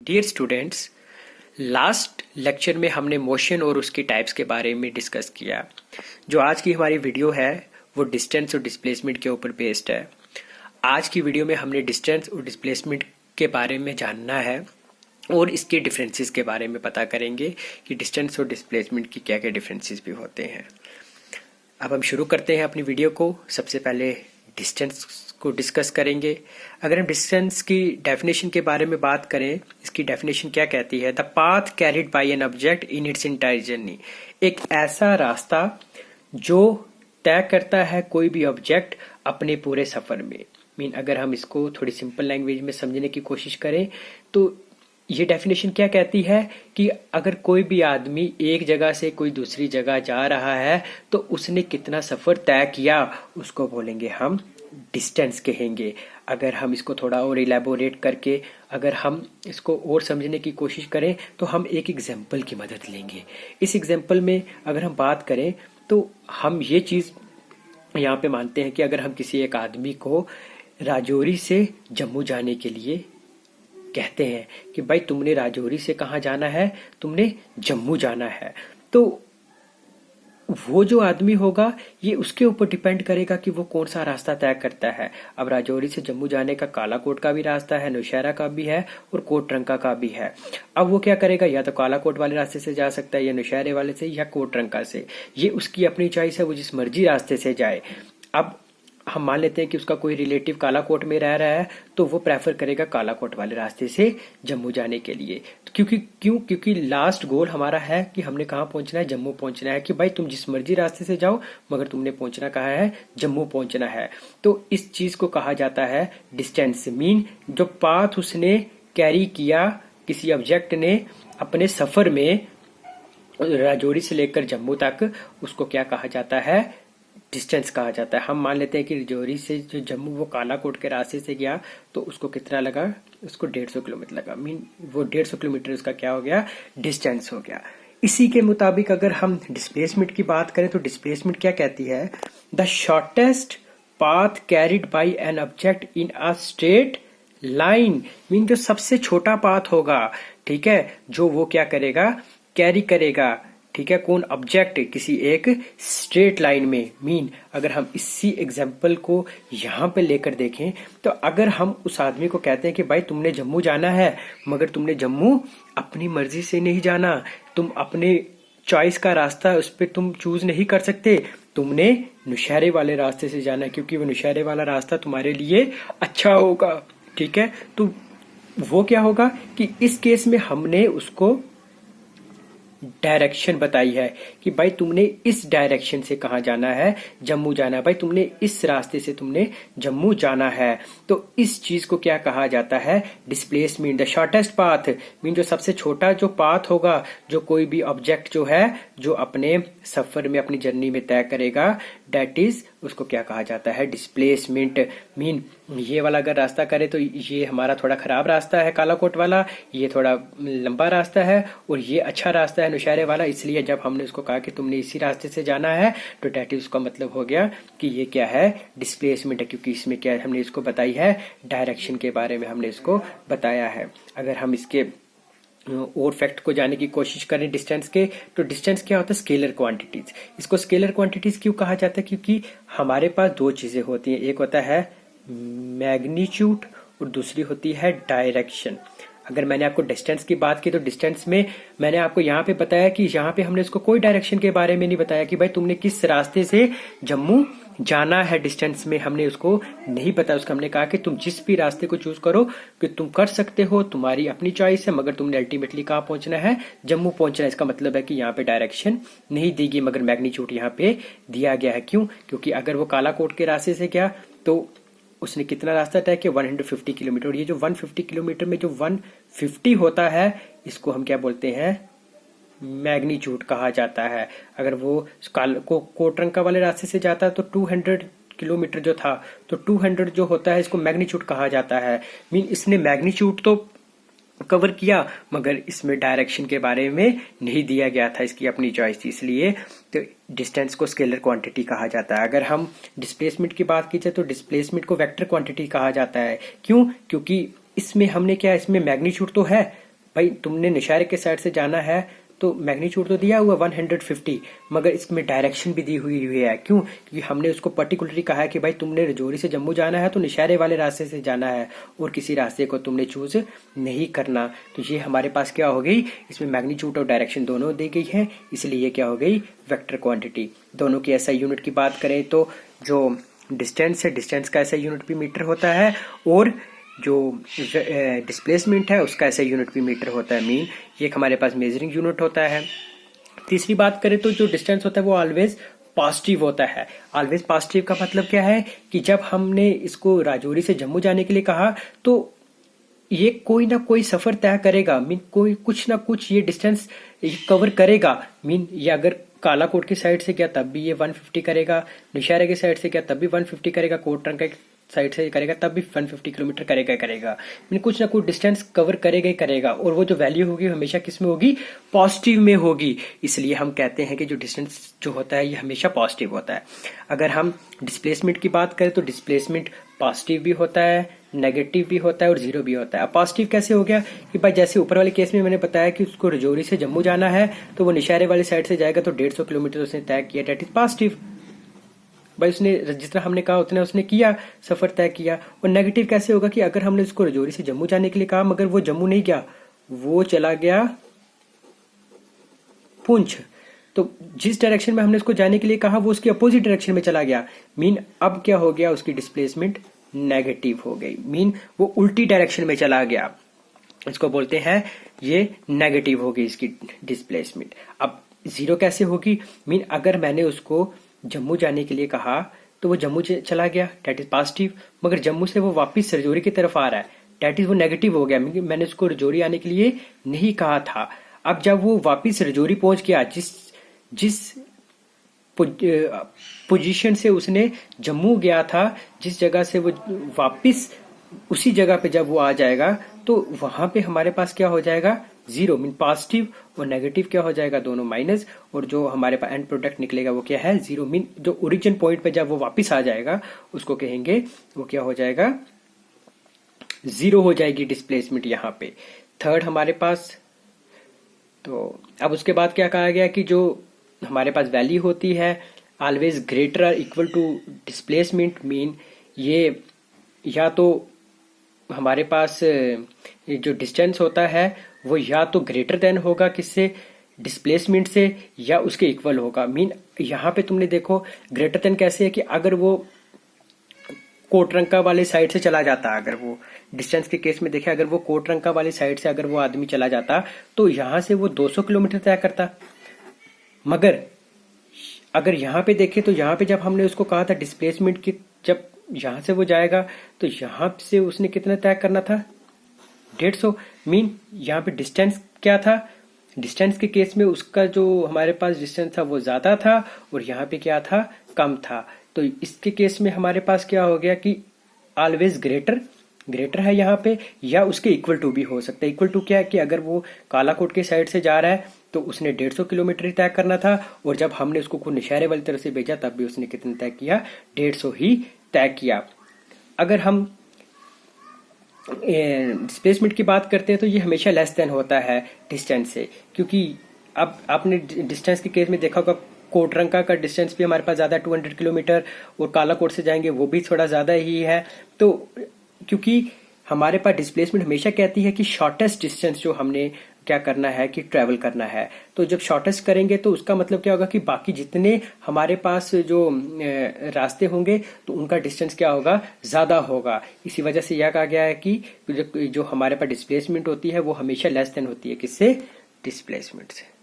Dear students, last lecture में हमने motion और उसकी टाइप्स के बारे में डिस्कस किया। जो आज की हमारी वीडियो है वो डिस्टेंस और डिस्प्लेसमेंट के ऊपर बेस्ड है। आज की वीडियो में हमने डिस्टेंस और डिस्प्लेसमेंट के बारे में जानना है और इसके डिफरेंसेस के बारे में पता करेंगे कि डिस्टेंस और डिस्प्लेसमेंट की क्या क्या डिफरेंसेस भी होते हैं। अब हम शुरू करते हैं अपनी वीडियो को। सबसे पहले डिस्टेंस को डिस्कस करेंगे। अगर हम डिस्टेंस की डेफिनेशन के बारे में बात करें, इसकी डेफिनेशन क्या कहती है? The path carried by an object in its entire journey. एक ऐसा रास्ता जो तय करता है कोई भी ऑब्जेक्ट अपने पूरे सफर में। अगर हम इसको थोड़ी सिंपल लैंग्वेज में समझने की कोशिश करें तो ये डेफिनेशन क्या कहती है कि अगर कोई भी आदमी एक जगह से कोई दूसरी जगह जा रहा है तो उसने कितना सफर तय किया उसको बोलेंगे हम डिस्टेंस कहेंगे। अगर हम इसको थोड़ा और इलेबोरेट करके अगर हम इसको और समझने की कोशिश करें तो हम एक एग्जाम्पल की मदद लेंगे। इस एग्जाम्पल में अगर हम बात करें तो हम ये चीज़ यहाँ पे मानते हैं कि अगर हम किसी एक आदमी को राजौरी से जम्मू जाने के लिए कहते हैं कि भाई तुमने राजौरी से कहाँ जाना है, तुमने जम्मू जाना है, तो वो जो आदमी होगा ये उसके ऊपर डिपेंड करेगा कि वो कौन सा रास्ता तय करता है। अब राजौरी से जम्मू जाने का कालाकोट का भी रास्ता है, नौशहरा का भी है और कोटरंका का भी है। अब वो क्या करेगा, या तो कालाकोट वाले रास्ते से जा सकता है या नौशहरे वाले से या कोटरंका से। ये उसकी अपनी चॉइस है, वो जिस मर्जी रास्ते से जाए। अब हम मान लेते हैं कि उसका कोई रिलेटिव कालाकोट में रह रहा है तो वो प्रेफर करेगा कालाकोट वाले रास्ते से जम्मू जाने के लिए। तो क्योंकि लास्ट गोल हमारा है कि हमने कहाँ पहुंचना है, जम्मू पहुंचना है। कि भाई तुम जिस मर्जी रास्ते से जाओ मगर तुमने पहुंचना कहाँ है, जम्मू पहुंचना है। तो इस चीज को कहा जाता है डिस्टेंस। जो पाथ उसने कैरी किया किसी ऑब्जेक्ट ने अपने सफर में राजौरी से लेकर जम्मू तक, उसको क्या कहा जाता है, डिस्टेंस कहा जाता है। हम मान लेते हैं कि राजौरी से जो जम्मू वो कालाकोट के रास्ते से गया तो उसको कितना लगा, उसको 150 किलोमीटर लगा। वो 150 किलोमीटर उसका क्या हो गया, डिस्टेंस हो गया। इसी के मुताबिक अगर हम डिस्प्लेसमेंट की बात करें तो डिस्प्लेसमेंट क्या कहती है? The shortest path carried by an object in a straight line. जो सबसे छोटा पाथ होगा, ठीक है, जो वो क्या करेगा, कैरी करेगा, ठीक है, कौन, ऑब्जेक्ट किसी एक स्ट्रेट लाइन में। अगर हम इसी एग्जाम्पल को यहाँ पे लेकर देखें तो अगर हम उस आदमी को कहते हैं कि भाई तुमने जम्मू जाना है मगर तुमने जम्मू अपनी मर्जी से नहीं जाना, तुम अपने चॉइस का रास्ता उस पर तुम चूज नहीं कर सकते, तुमने नौशहरे वाले रास्ते से जाना है क्योंकि वो नौशहरे वाला रास्ता तुम्हारे लिए अच्छा होगा, ठीक है। तो वो क्या होगा कि इस केस में हमने उसको डायरेक्शन बताई है कि भाई तुमने इस डायरेक्शन से कहाँ जाना है, जम्मू जाना है, भाई तुमने इस रास्ते से तुमने जम्मू जाना है। तो इस चीज को क्या कहा जाता है, डिस्प्लेसमेंट। द शॉर्टेस्ट पाथ जो सबसे छोटा जो पाथ होगा जो कोई भी ऑब्जेक्ट जो है जो अपने सफर में अपनी जर्नी में तय करेगा, दैट इज उसको क्या कहा जाता है, डिस्प्लेसमेंट। ये वाला अगर रास्ता करे तो ये हमारा थोड़ा खराब रास्ता है कालाकोट वाला, ये थोड़ा लंबा रास्ता है और ये अच्छा रास्ता है नौशहरे वाला। इसलिए जब हमने उसको कहा कि तुमने इसी रास्ते से जाना है तो दैट इज उसका मतलब हो गया कि ये क्या है, डिस्प्लेसमेंट है, क्योंकि इसमें क्या है, हमने इसको बताई है डायरेक्शन के बारे में हमने इसको बताया है। अगर हम इसके और फैक्ट को जानने की कोशिश करें डिस्टेंस के, तो डिस्टेंस क्या होता है, स्केलर क्वांटिटीज। इसको स्केलर क्वांटिटीज क्यों कहा जाता है? क्योंकि हमारे पास दो चीजें होती हैं, एक होता है मैग्नीट्यूड और दूसरी होती है डायरेक्शन। अगर मैंने आपको डिस्टेंस की बात की तो डिस्टेंस में मैंने आपको यहाँ पे बताया कि यहाँ पे हमने इसको कोई डायरेक्शन के बारे में नहीं बताया कि भाई तुमने किस रास्ते से जम्मू जाना है। डिस्टेंस में हमने उसको नहीं बताया, उसको हमने कहा कि तुम जिस भी रास्ते को चूज करो कि तुम कर सकते हो, तुम्हारी अपनी चॉइस है, मगर तुमने अल्टीमेटली कहाँ पहुंचना है, जम्मू पहुंचना है। इसका मतलब है कि यहाँ पे डायरेक्शन नहीं दी गई मगर मैग्नीट्यूड यहाँ पे दिया गया है। क्यों? क्योंकि अगर वो कालाकोट के रास्ते से गया तो उसने कितना रास्ता तय किया, 150 किलोमीटर। और ये जो 150 किलोमीटर में जो 150 होता है इसको हम क्या बोलते हैं, मैग्नीट्यूड कहा जाता है। अगर वो कोटरंका वाले रास्ते से जाता है तो 200 किलोमीटर जो था, तो 200 जो होता है इसको मैग्नीट्यूड कहा जाता है। इसने मैग्नीट्यूड तो कवर किया मगर इसमें डायरेक्शन के बारे में नहीं दिया गया था, इसकी अपनी चॉइस थी, इसलिए तो डिस्टेंस को स्केलर क्वांटिटी कहा जाता है। अगर हम डिस्प्लेसमेंट की बात की जाए तो डिस्प्लेसमेंट को वेक्टर क्वांटिटी कहा जाता है। क्यों? क्योंकि इसमें हमने क्या, इसमें मैग्नीट्यूड तो है भाई तुमने निशारे के साइड से जाना है तो मैग्नीट्यूड तो दिया हुआ 150, मगर इसमें डायरेक्शन भी दी हुई है। क्यों? क्योंकि हमने उसको पर्टिकुलरली कहा है कि भाई तुमने रजौरी से जम्मू जाना है तो निशारे वाले रास्ते से जाना है और किसी रास्ते को तुमने चूज नहीं करना। तो ये हमारे पास क्या हो गई, इसमें मैग्नीट्यूड और डायरेक्शन दोनों दी गई है, इसलिए ये क्या हो गई, वेक्टर क्वांटिटी। दोनों की एसआई यूनिट की बात करें तो जो डिस्टेंस है, डिस्टेंस का एसआई यूनिट भी मीटर होता है और जो डिस्प्लेसमेंट है उसका ऐसा यूनिट भी मीटर होता है। मीन ये हमारे पास मेजरिंग यूनिट होता है। तीसरी बात करें तो जो डिस्टेंस होता है वो ऑलवेज पॉजिटिव होता है। ऑलवेज पॉजिटिव का मतलब क्या है कि जब हमने इसको राजौरी से जम्मू जाने के लिए कहा तो ये कोई ना कोई सफर तय करेगा। मीन कोई कुछ ना कुछ ये डिस्टेंस कवर करेगा। मीन ये अगर कालाकोट की साइड से गया तब भी ये 150 करेगा, निशारे की साइड से गया तब भी 150 करेगा, कोटरंग का साइड से करेगा तब भी 150 किलोमीटर करेगा। मीन कुछ ना कुछ डिस्टेंस कवर करेगा ही करेगा और वो जो वैल्यू होगी हमेशा किस में होगी, पॉजिटिव में होगी। इसलिए हम कहते हैं कि जो डिस्टेंस जो होता है ये हमेशा पॉजिटिव होता है। अगर हम डिस्प्लेसमेंट की बात करें तो डिस्प्लेसमेंट पॉजिटिव भी होता है, नेगेटिव भी होता है और जीरो भी होता है। अब पॉजिटिव कैसे हो गया कि भाई जैसे ऊपर वाले केस में मैंने बताया कि उसको रजौरी से जम्मू जाना है तो वो निशारे वाली साइड से जाएगा तो 150 किलोमीटर उसने तय किया, डेट इज पॉजिटिव। भाई उसने जितना हमने कहा उतना उसने किया, सफर तय किया। और नेगेटिव कैसे होगा कि अगर हमने उसको रजौरी से जम्मू जाने के लिए कहा मगर वो जम्मू नहीं गया, वो चला गया पुंछ, तो जिस डायरेक्शन में हमने उसको जाने के लिए कहा वो उसकी अपोजिट डायरेक्शन में चला गया। मीन अब क्या हो गया, उसकी डिस्प्लेसमेंट नेगेटिव हो गई। मीन वो उल्टी डायरेक्शन में चला गया, इसको बोलते हैं ये नेगेटिव होगी इसकी डिस्प्लेसमेंट। अब जीरो कैसे होगी, मीन अगर मैंने उसको जम्मू जाने के लिए कहा तो वो जम्मू चला गया, डेट इज पॉजिटिव, मगर जम्मू से वो वापस रजौरी की तरफ आ रहा है, डेट इज वो नेगेटिव हो गया। मैंने उसको रजौरी आने के लिए नहीं कहा था। अब जब वो वापस रजौरी पहुंच गया, जिस पोजीशन से उसने जम्मू गया था, जिस जगह से वो वापस उसी जगह पे जब वो आ जाएगा तो वहां पे हमारे पास क्या हो जाएगा, जीरो। मीन पॉजिटिव और नेगेटिव क्या हो जाएगा, दोनों माइनस, और जो हमारे पास एंड प्रोडक्ट निकलेगा वो क्या है, जीरो। मीन जो ओरिजिन पॉइंट पे जब वो वापस आ जाएगा उसको कहेंगे वो क्या हो जाएगा, जीरो हो जाएगी डिस्प्लेसमेंट यहाँ पे। थर्ड हमारे पास, तो अब उसके बाद क्या कहा गया कि जो हमारे पास वैल्यू होती है ऑलवेज ग्रेटर और इक्वल टू डिस्प्लेसमेंट। मीन ये या तो हमारे पास जो डिस्टेंस होता है वो या तो ग्रेटर देन होगा किससे, डिस्प्लेसमेंट से, या उसके इक्वल होगा। मीन यहाँ पे तुमने देखो ग्रेटर देन कैसे है कि अगर वो कोटरंका वाले साइड से चला जाता, अगर वो डिस्टेंस के केस में देखे, अगर वो कोटरंका वाली साइड से अगर वो आदमी चला जाता तो यहां से वो 200 किलोमीटर तय करता। मगर अगर यहाँ पे देखे तो यहाँ पे जब हमने उसको कहा था डिस्प्लेसमेंट की, जब यहां से वो जाएगा तो यहां से उसने कितना तय करना था, 150। मीन यहाँ पे डिस्टेंस क्या था, डिस्टेंस के केस में उसका जो हमारे पास डिस्टेंस था वो ज्यादा था और यहाँ पे क्या था, कम था। तो इसके केस में हमारे पास क्या हो गया कि ऑलवेज ग्रेटर है यहाँ पे, या उसके इक्वल टू भी हो सकता है। इक्वल टू क्या है कि अगर वो कालाकोट के साइड से जा रहा है तो उसने 150 किलोमीटर ही तय करना था, और जब हमने उसको निशारे वाली तरफ से भेजा तब भी उसने कितना तय किया, 150 ही तय किया। अगर हम डिस्प्लेसमेंट की बात करते हैं तो ये हमेशा लेस देन होता है डिस्टेंस से, क्योंकि अब आपने डिस्टेंस के केस में देखा होगा कोटरंका का डिस्टेंस भी हमारे पास ज्यादा 200 किलोमीटर, और कालाकोट से जाएंगे वो भी थोड़ा ज्यादा ही है। तो क्योंकि हमारे पास डिस्प्लेसमेंट हमेशा कहती है कि शॉर्टेस्ट डिस्टेंस जो हमने क्या करना है कि ट्रेवल करना है, तो जब शॉर्टेस्ट करेंगे तो उसका मतलब क्या होगा कि बाकी जितने हमारे पास जो रास्ते होंगे तो उनका डिस्टेंस क्या होगा, ज्यादा होगा। इसी वजह से यह कहा गया है कि जो हमारे पास डिस्प्लेसमेंट होती है वो हमेशा लेस देन होती है किससे, डिस्प्लेसमेंट से।